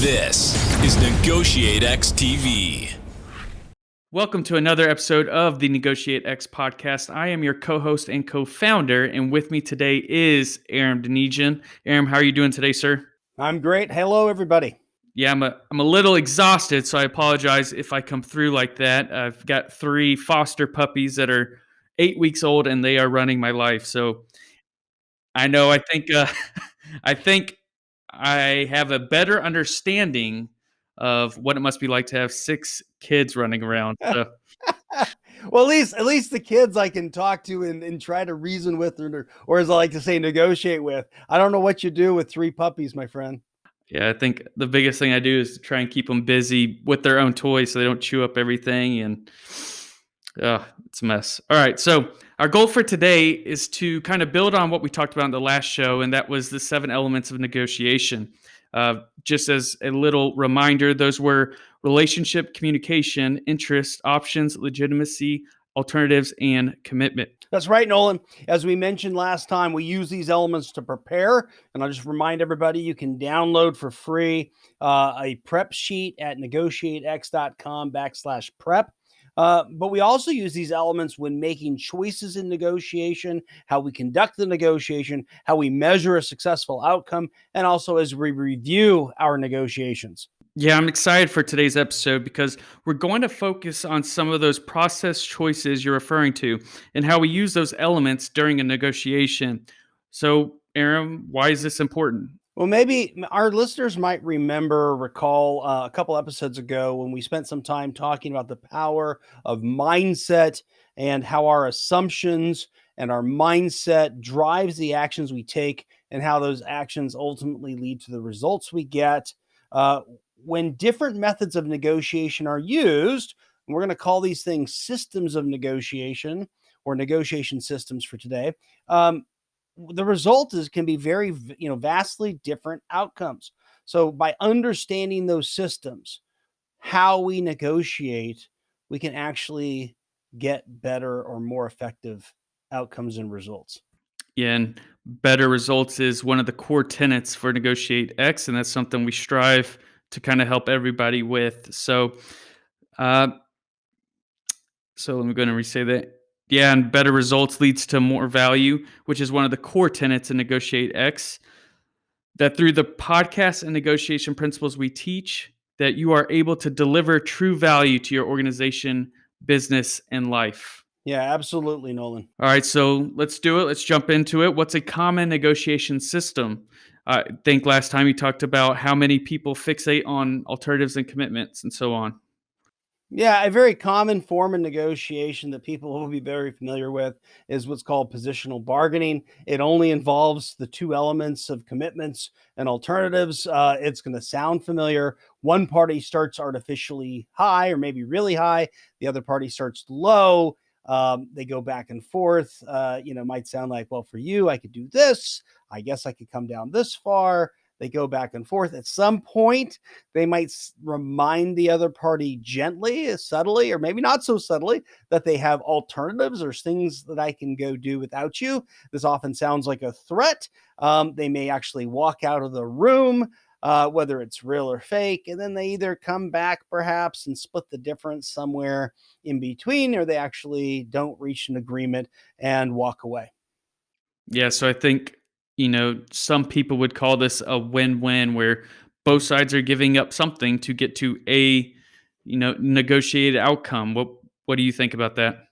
This is NEGOTIATEx TV. Welcome to another episode of the NEGOTIATEx podcast. I am your co-host and co-founder, and with me today is Aram and Nolan. Aram, how are you doing today, sir? I'm great. Hello, everybody. Yeah, I'm a little exhausted, so I apologize if I come through like that. I've got 3 foster puppies that are 8 weeks old, and they are running my life. So I know. I think I have a better understanding of what it must be like to have 6 kids running around. So. Well, at least the kids I can talk to and try to reason with, or as I like to say, negotiate with. I don't know what you do with 3 puppies, my friend. Yeah, I think the biggest thing I do is to try and keep them busy with their own toys so they don't chew up everything, and it's a mess. All right, so our goal for today is to kind of build on what we talked about in the last show, and that was the 7 elements of negotiation. Just as a little reminder, those were relationship, communication, interest, options, legitimacy, alternatives, and commitment. That's right, Nolan. As we mentioned last time, we use these elements to prepare. And I'll just remind everybody, you can download for free a prep sheet at negotiatex.com/prep. But we also use these elements when making choices in negotiation, how we conduct the negotiation, how we measure a successful outcome, and also as we review our negotiations. Yeah, I'm excited for today's episode because we're going to focus on some of those process choices you're referring to and how we use those elements during a negotiation. So, Aram, why is this important? Well, maybe our listeners might recall a couple episodes ago when we spent some time talking about the power of mindset and how our assumptions and our mindset drives the actions we take and how those actions ultimately lead to the results we get. When different methods of negotiation are used, and we're going to call these things systems of negotiation or negotiation systems for today. The result can be very, vastly different outcomes. So by understanding those systems, how we negotiate, we can actually get better or more effective outcomes and results. Yeah, and better results is one of the core tenets for Negotiate X, and that's something we strive to kind of help everybody with. So let me go and re-say that. Yeah, and better results leads to more value, which is one of the core tenets in Negotiate X. That through the podcast and negotiation principles we teach, that you are able to deliver true value to your organization, business, and life. Yeah, absolutely, Nolan. All right, so let's do it. Let's jump into it. What's a common negotiation system? I think last time you talked about how many people fixate on alternatives and commitments and so on. Yeah, a very common form of negotiation that people will be very familiar with is what's called positional bargaining. It only involves the 2 elements of commitments and alternatives. It's going to sound familiar. One party starts artificially high or maybe really high. The other party starts low. They go back and forth. Might sound like, well, for you, I could do this. I guess I could come down this far. They go back and forth. At some point, they might remind the other party gently, subtly, or maybe not so subtly, that they have alternatives or things that I can go do without you. This often sounds like a threat. They may actually walk out of the room, whether it's real or fake, and then they either come back perhaps and split the difference somewhere in between, or they actually don't reach an agreement and walk away. Yeah, so I think, some people would call this a win-win where both sides are giving up something to get to a, negotiated outcome. What do you think about that?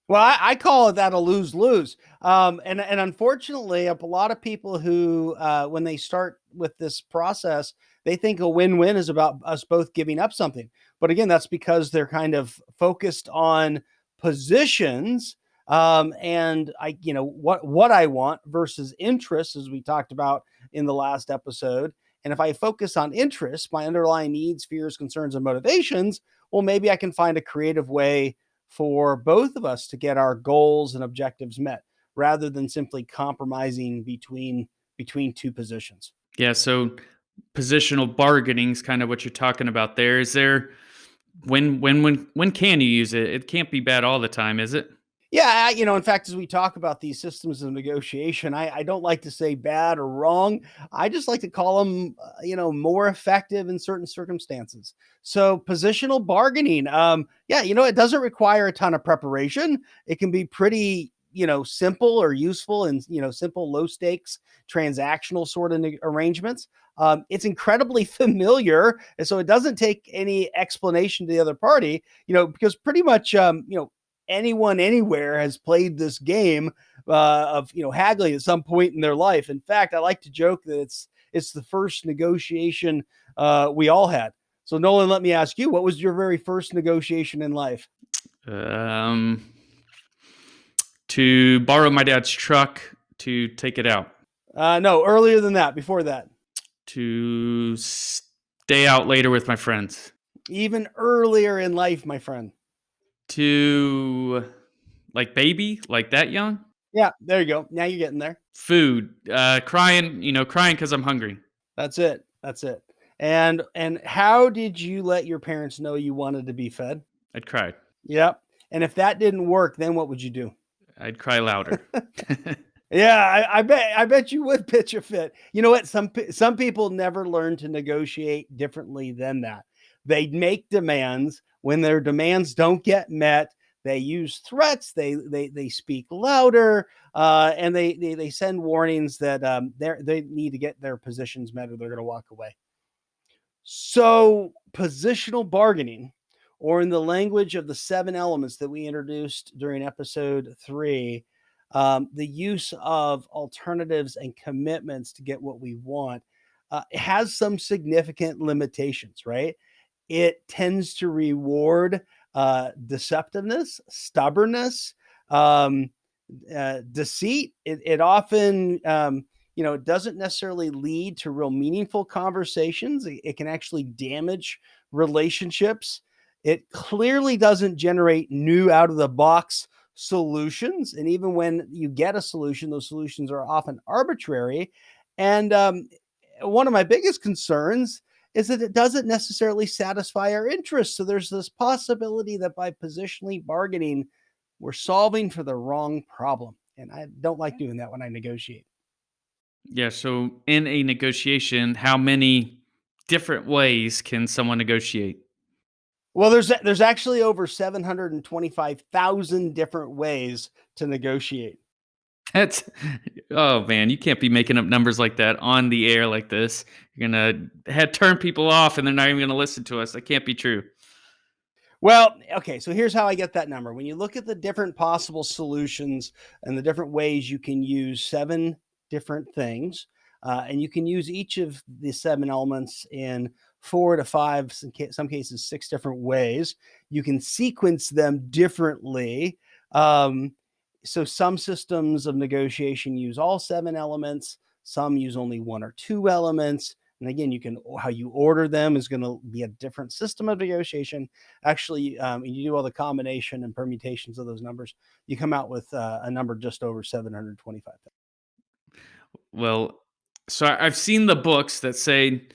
Well, I call it that a lose-lose. And unfortunately, a lot of people who, when they start with this process, they think a win-win is about us both giving up something. But again, that's because they're kind of focused on positions and what I want versus interests, as we talked about in the last episode. And if I focus on interests, my underlying needs, fears, concerns, and motivations, well, maybe I can find a creative way for both of us to get our goals and objectives met rather than simply compromising between 2 positions. Yeah, so positional bargaining is kind of what you're talking about there. Is there when can you use it? It can't be bad all the time, is it? Yeah, in fact, as we talk about these systems of negotiation, I don't like to say bad or wrong. I just like to call them, more effective in certain circumstances. So, positional bargaining, yeah, it doesn't require a ton of preparation. It can be pretty, simple or useful in, simple, low stakes, transactional sort of arrangements. It's incredibly familiar, and so it doesn't take any explanation to the other party, because pretty much, anyone anywhere has played this game of haggling at some point in their life. In fact, I like to joke that it's the first negotiation we all had. So Nolan, let me ask you, what was your very first negotiation in life? Um, to borrow my dad's truck to take it out. No, earlier than that, before that. To stay out later with my friends. Even earlier in life, my friend. To like baby, like that young. Yeah, there you go. Now you're getting there. Food, crying because I'm hungry. That's it. That's it. And how did you let your parents know you wanted to be fed? I'd cry. Yep. And if that didn't work, then what would you do? I'd cry louder. Yeah, I bet you would pitch a fit. You know what? Some people never learn to negotiate differently than that. They make demands. When their demands don't get met, they use threats. They speak louder, and they send warnings that they need to get their positions met, or they're going to walk away. So, positional bargaining, or in the language of the seven elements that we introduced during episode 3, the use of alternatives and commitments to get what we want, has some significant limitations, right? It tends to reward deceptiveness, stubbornness, um, deceit. It often, it doesn't necessarily lead to real meaningful conversations. It can actually damage relationships. It clearly doesn't generate new out of the box solutions. And even when you get a solution, those solutions are often arbitrary. And one of my biggest concerns is that it doesn't necessarily satisfy our interests. So there's this possibility that by positionally bargaining, we're solving for the wrong problem. And I don't like doing that when I negotiate. Yeah. So in a negotiation, how many different ways can someone negotiate? Well, there's actually over 725,000 different ways to negotiate. That's oh man, you can't be making up numbers like that on the air like this. You're gonna turn people off, and they're not even gonna listen to us. That can't be true. Well, okay, so here's how I get that number. When you look at the different possible solutions and the different ways you can use 7 different things, and you can use each of the 7 elements in 4 to 5, some cases 6 different ways. You can sequence them differently. Um, so some systems of negotiation use all 7 elements, some use only 1 or 2 elements. And again, how you order them is going to be a different system of negotiation. Actually, you do all the combination and permutations of those numbers, you come out with a number just over 725. Well, so I've seen the books that say,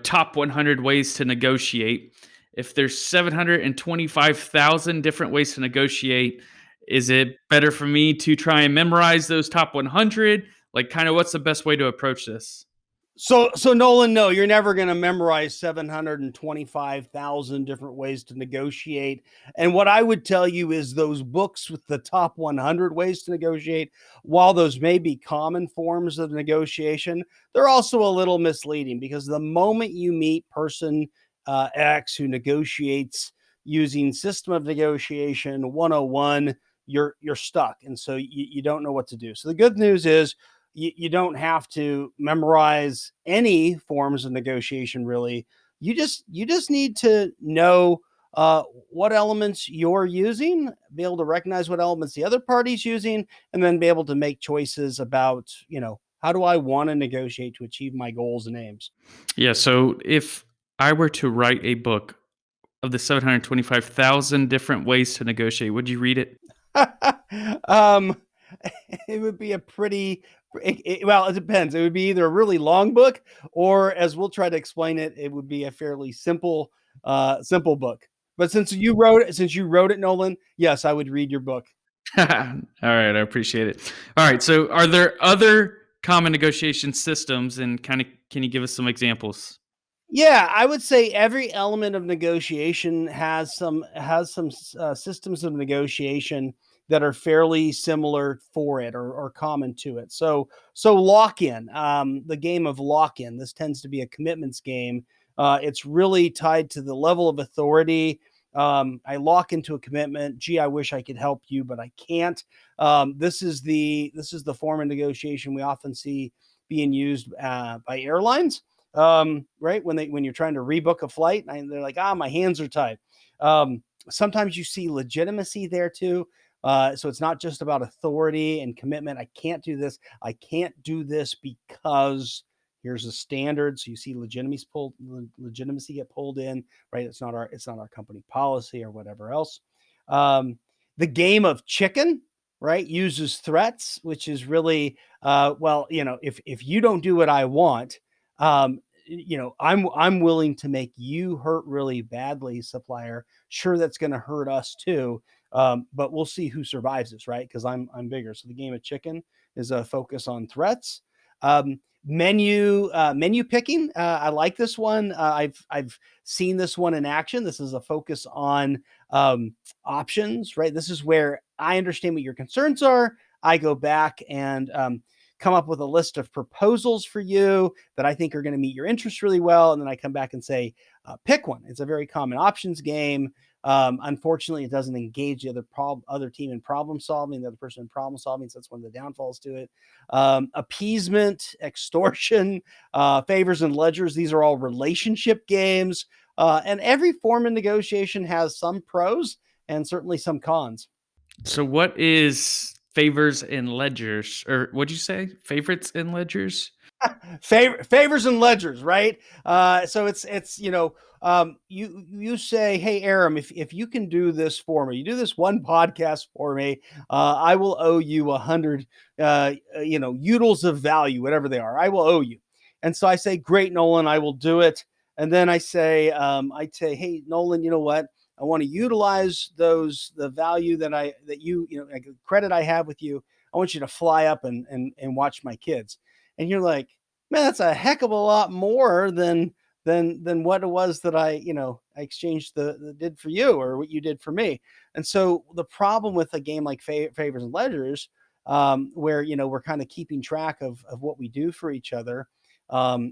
top 100 ways to negotiate. If there's 725,000 different ways to negotiate, is it better for me to try and memorize those top 100? Like, kind of what's the best way to approach this? So Nolan, no, you're never going to memorize 725,000 different ways to negotiate. And what I would tell you is those books with the top 100 ways to negotiate, while those may be common forms of negotiation, they're also a little misleading, because the moment you meet person X who negotiates using system of negotiation 101, you're stuck. And so you don't know what to do. So the good news is, you don't have to memorize any forms of negotiation, really. You just need to know what elements you're using, be able to recognize what elements the other party's using, and then be able to make choices about, how do I want to negotiate to achieve my goals and aims. Yeah. So if I were to write a book of the 725,000 different ways to negotiate, would you read it? um, it would be a pretty well, it depends. It would be either a really long book, or, as we'll try to explain it, it would be a fairly simple book. But since you wrote it, Nolan, yes, I would read your book. All right, I appreciate it. All right, so are there other common negotiation systems, and kind of can you give us some examples? Yeah, I would say every element of negotiation has some systems of negotiation that are fairly similar for it or common to it. So lock in, the game of lock in. This tends to be a commitments game. It's really tied to the level of authority. I lock into a commitment. Gee, I wish I could help you, but I can't. This is the form of negotiation we often see being used by airlines, right? When you're trying to rebook a flight and they're like, my hands are tied. Sometimes you see legitimacy there too. So it's not just about authority and commitment. I can't do this. I can't do this because here's a standard. So you see legitimacy get pulled in, right? It's not our company policy or whatever else. Um, the game of chicken, right, uses threats, which is really well, if you don't do what I want, I'm willing to make you hurt really badly, supplier. Sure, that's going to hurt us too, but we'll see who survives this, right? Because I'm bigger. So the game of chicken is a focus on threats. Menu picking. I like this one. I've seen this one in action. This is a focus on options, right? This is where I understand what your concerns are. I go back and come up with a list of proposals for you that I think are going to meet your interests really well. And then I come back and say, pick one. It's a very common options game. Unfortunately, it doesn't engage the other team in problem solving, the other person in problem solving. So that's one of the downfalls to it. Appeasement, extortion, favors and ledgers. These are all relationship games. And every form of negotiation has some pros and certainly some cons. So what is favors and ledgers, or what'd you say? Favorites and ledgers? Favors and ledgers, right? So it's you say, hey Aram, if you can do this for me, you do this one podcast for me, I will owe you 100 utils of value, whatever they are. I will owe you. And so I say, great, Nolan, I will do it. And then I say, hey Nolan, you know what? I want to utilize the value that like credit I have with you. I want you to fly up and watch my kids. And you're like, man, that's a heck of a lot more than what it was that I exchanged the did for you or what you did for me. And so the problem with a game like favors and ledgers, where we're kind of keeping track of what we do for each other,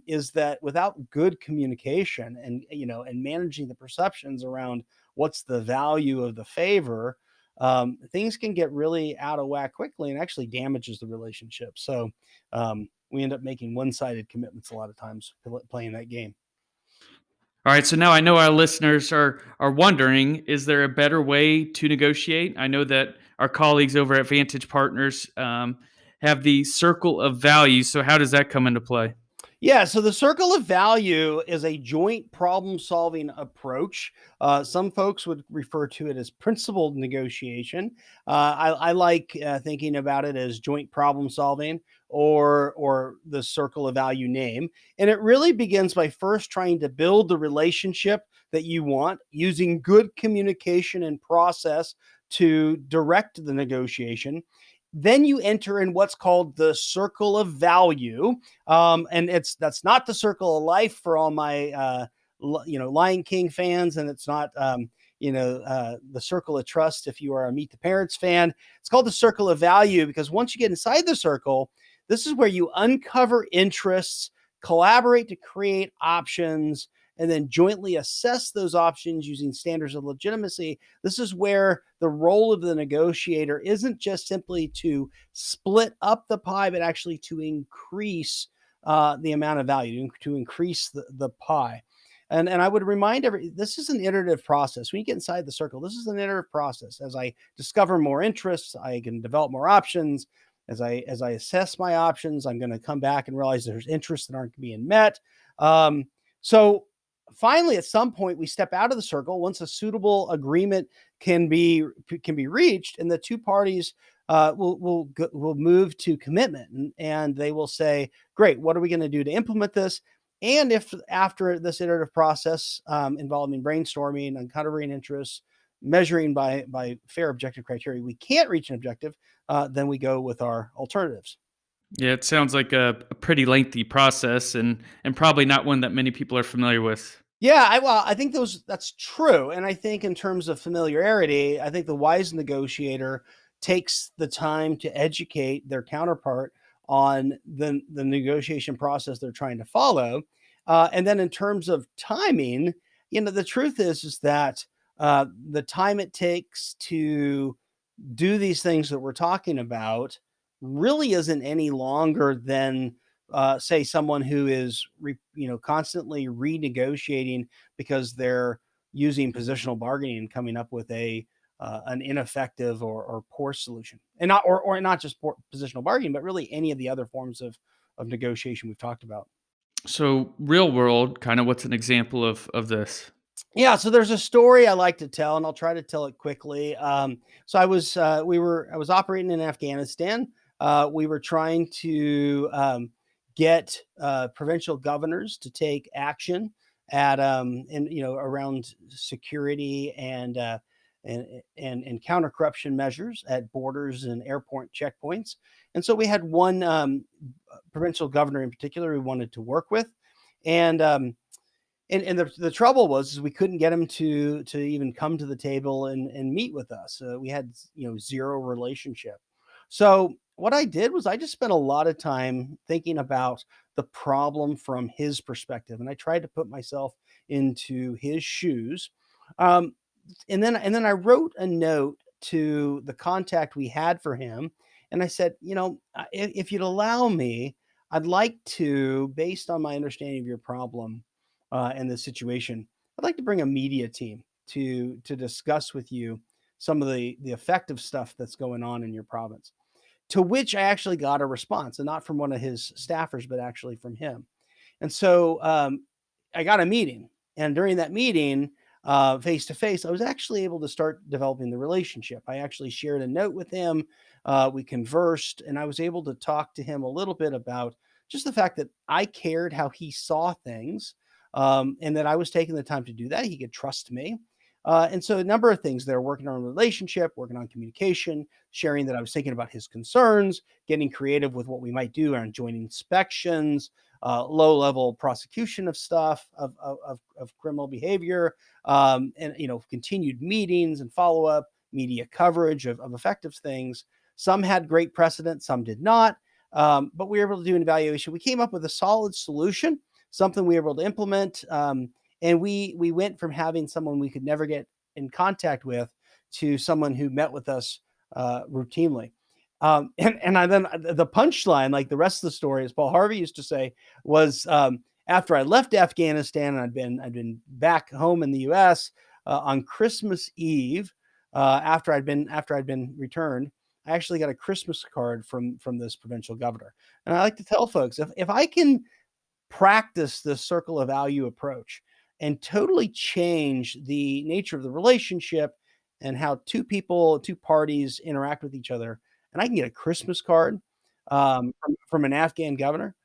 is that without good communication and managing the perceptions around what's the value of the favor, things can get really out of whack quickly and actually damages the relationship. So we end up making one-sided commitments a lot of times playing that game. All right, so now I know our listeners are wondering: is there a better way to negotiate? I know that our colleagues over at Vantage Partners have the circle of value. So how does that come into play? Yeah, so the circle of value is a joint problem solving approach. Some folks would refer to it as principled negotiation. I like thinking about it as joint problem solving or the circle of value name. And it really begins by first trying to build the relationship that you want using good communication and process to direct the negotiation. Then you enter in what's called the circle of value, and that's not the circle of life for all my Lion King fans, and it's not the circle of trust if you are a Meet the Parents fan. It's called the circle of value because once you get inside the circle, this is where you uncover interests, collaborate to create options, and then jointly assess those options using standards of legitimacy. This is where the role of the negotiator isn't just simply to split up the pie, but actually to increase the amount of value, to increase the pie. And I would remind this is an iterative process. When you get inside the circle, this is an iterative process. As I discover more interests, I can develop more options. As I assess my options, I'm going to come back and realize there's interests that aren't being met. So finally, at some point, we step out of the circle once a suitable agreement can be reached, and the two parties will move to commitment, and they will say, "Great, what are we going to do to implement this?" And if after this iterative process involving brainstorming, uncovering interests, measuring by fair objective criteria, we can't reach an objective, then we go with our alternatives. Yeah, it sounds like a pretty lengthy process and probably not one that many people are familiar with. Yeah, I think that's true, and I think in terms of familiarity, I think the wise negotiator takes the time to educate their counterpart on the negotiation process they're trying to follow, and then in terms of timing, the truth is that the time it takes to do these things that we're talking about really isn't any longer than say someone who is constantly renegotiating because they're using positional bargaining and coming up with a an ineffective or poor solution, and not just positional bargaining, but really any of the other forms of negotiation we've talked about. So, real world, kind of what's an example of this? Yeah, so there's a story I like to tell, and I'll try to tell it quickly. So I was operating in Afghanistan. We were trying to get provincial governors to take action at and around security and counter corruption measures at borders and airport checkpoints. And so we had one provincial governor in particular we wanted to work with, and and the trouble was is we couldn't get him to even come to the table and meet with us. We had zero relationship. So what I did was I just spent a lot of time thinking about the problem from his perspective, and I tried to put myself into his shoes. Um, and then I wrote a note to the contact we had for him, and I said, if you'd allow me, I'd like to, based on my understanding of your problem and the situation, I'd like to bring a media team to discuss with you some of the effective stuff that's going on in your province. To which I actually got a response, and not from one of his staffers, but actually from him. And so I got a meeting, and during that meeting, face to face, I was actually able to start developing the relationship. I actually shared a note with him. We conversed, and I was able to talk to him a little bit about just the fact that I cared how he saw things, and that I was taking the time to do that. He could trust me. And so a number of things there, working on relationship, working on communication, sharing that I was thinking about his concerns, getting creative with what we might do around joint inspections, low level prosecution of stuff of criminal behavior, and continued meetings and follow up, media coverage of effective things. Some had great precedent, some did not, but we were able to do an evaluation. We came up with a solid solution, something we were able to implement. And we went from having someone we could never get in contact with to someone who met with us routinely. And I then the punchline, like the rest of the story, as Paul Harvey used to say, was after I left Afghanistan and I'd been back home in the U.S. On Christmas Eve, after I'd been returned, I actually got a Christmas card from this provincial governor. And I like to tell folks, if I can practice this circle of value approach and totally change the nature of the relationship and how two parties interact with each other, and I can get a Christmas card from an Afghan governor.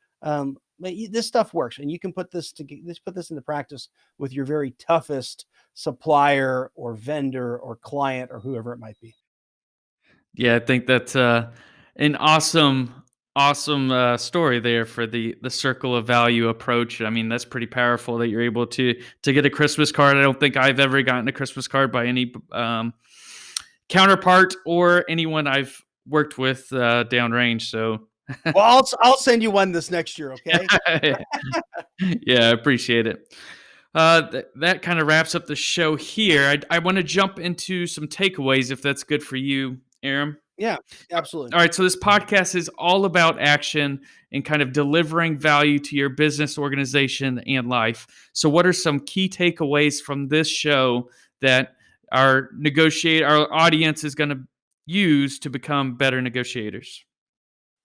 This stuff works, and you can put put this into practice with your very toughest supplier or vendor or client or whoever it might be. Yeah, I think that's an awesome story there for the circle of value approach. I mean, that's pretty powerful that you're able to get a Christmas card. I don't think I've ever gotten a Christmas card by any counterpart or anyone I've worked with downrange. So Well, I'll send you one this next year. Okay. yeah, I appreciate it. That kind of wraps up the show here. I want to jump into some takeaways if that's good for you, Aram. Yeah. Absolutely. All right, so this podcast is all about action and kind of delivering value to your business, organization, and life. So, what are some key takeaways from this show that our audience is going to use to become better negotiators?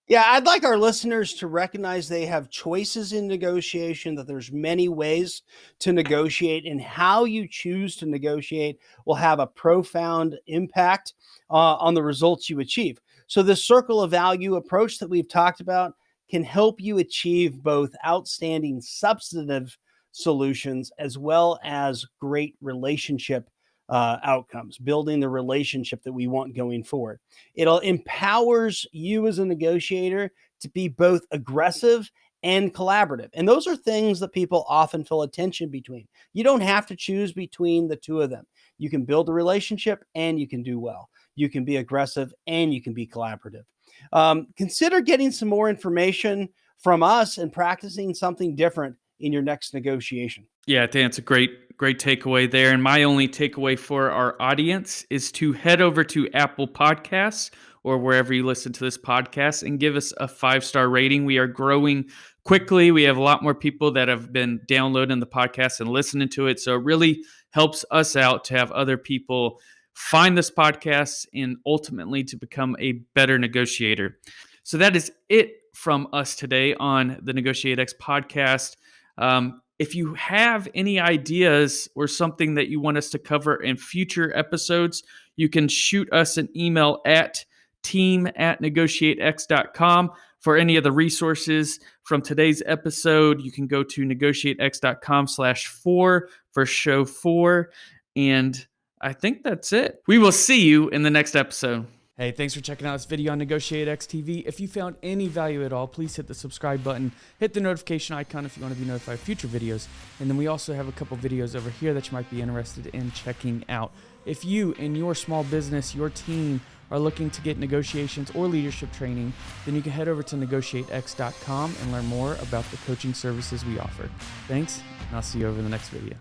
Yeah, I'd like our listeners to recognize they have choices in negotiation, that there's many ways to negotiate, and how you choose to negotiate will have a profound impact on the results you achieve. So, this circle of value approach that we've talked about can help you achieve both outstanding substantive solutions as well as great relationship outcomes, building the relationship that we want going forward. It empowers you as a negotiator to be both aggressive and collaborative. And those are things that people often feel a tension between. You don't have to choose between the two of them. You can build a relationship and you can do well. You can be aggressive and you can be collaborative. Consider getting some more information from us and practicing something different in your next negotiation. Yeah, Dan, it's a great takeaway there. And my only takeaway for our audience is to head over to Apple Podcasts or wherever you listen to this podcast and give us a 5-star rating. We are growing quickly. We have a lot more people that have been downloading the podcast and listening to it. So it really helps us out to have other people find this podcast and ultimately to become a better negotiator. So that is it from us today on the NEGOTIATEx podcast. If you have any ideas or something that you want us to cover in future episodes, you can shoot us an email at team@negotiatex.com. For any of the resources from today's episode, you can go to negotiatex.com/4 for show 4. And I think that's it. We will see you in the next episode. Hey, thanks for checking out this video on NEGOTIATEx TV. If you found any value at all, please hit the subscribe button, hit the notification icon if you want to be notified of future videos. And then we also have a couple videos over here that you might be interested in checking out. If you and your small business, your team, are looking to get negotiations or leadership training, then you can head over to negotiatex.com and learn more about the coaching services we offer. Thanks, and I'll see you over in the next video.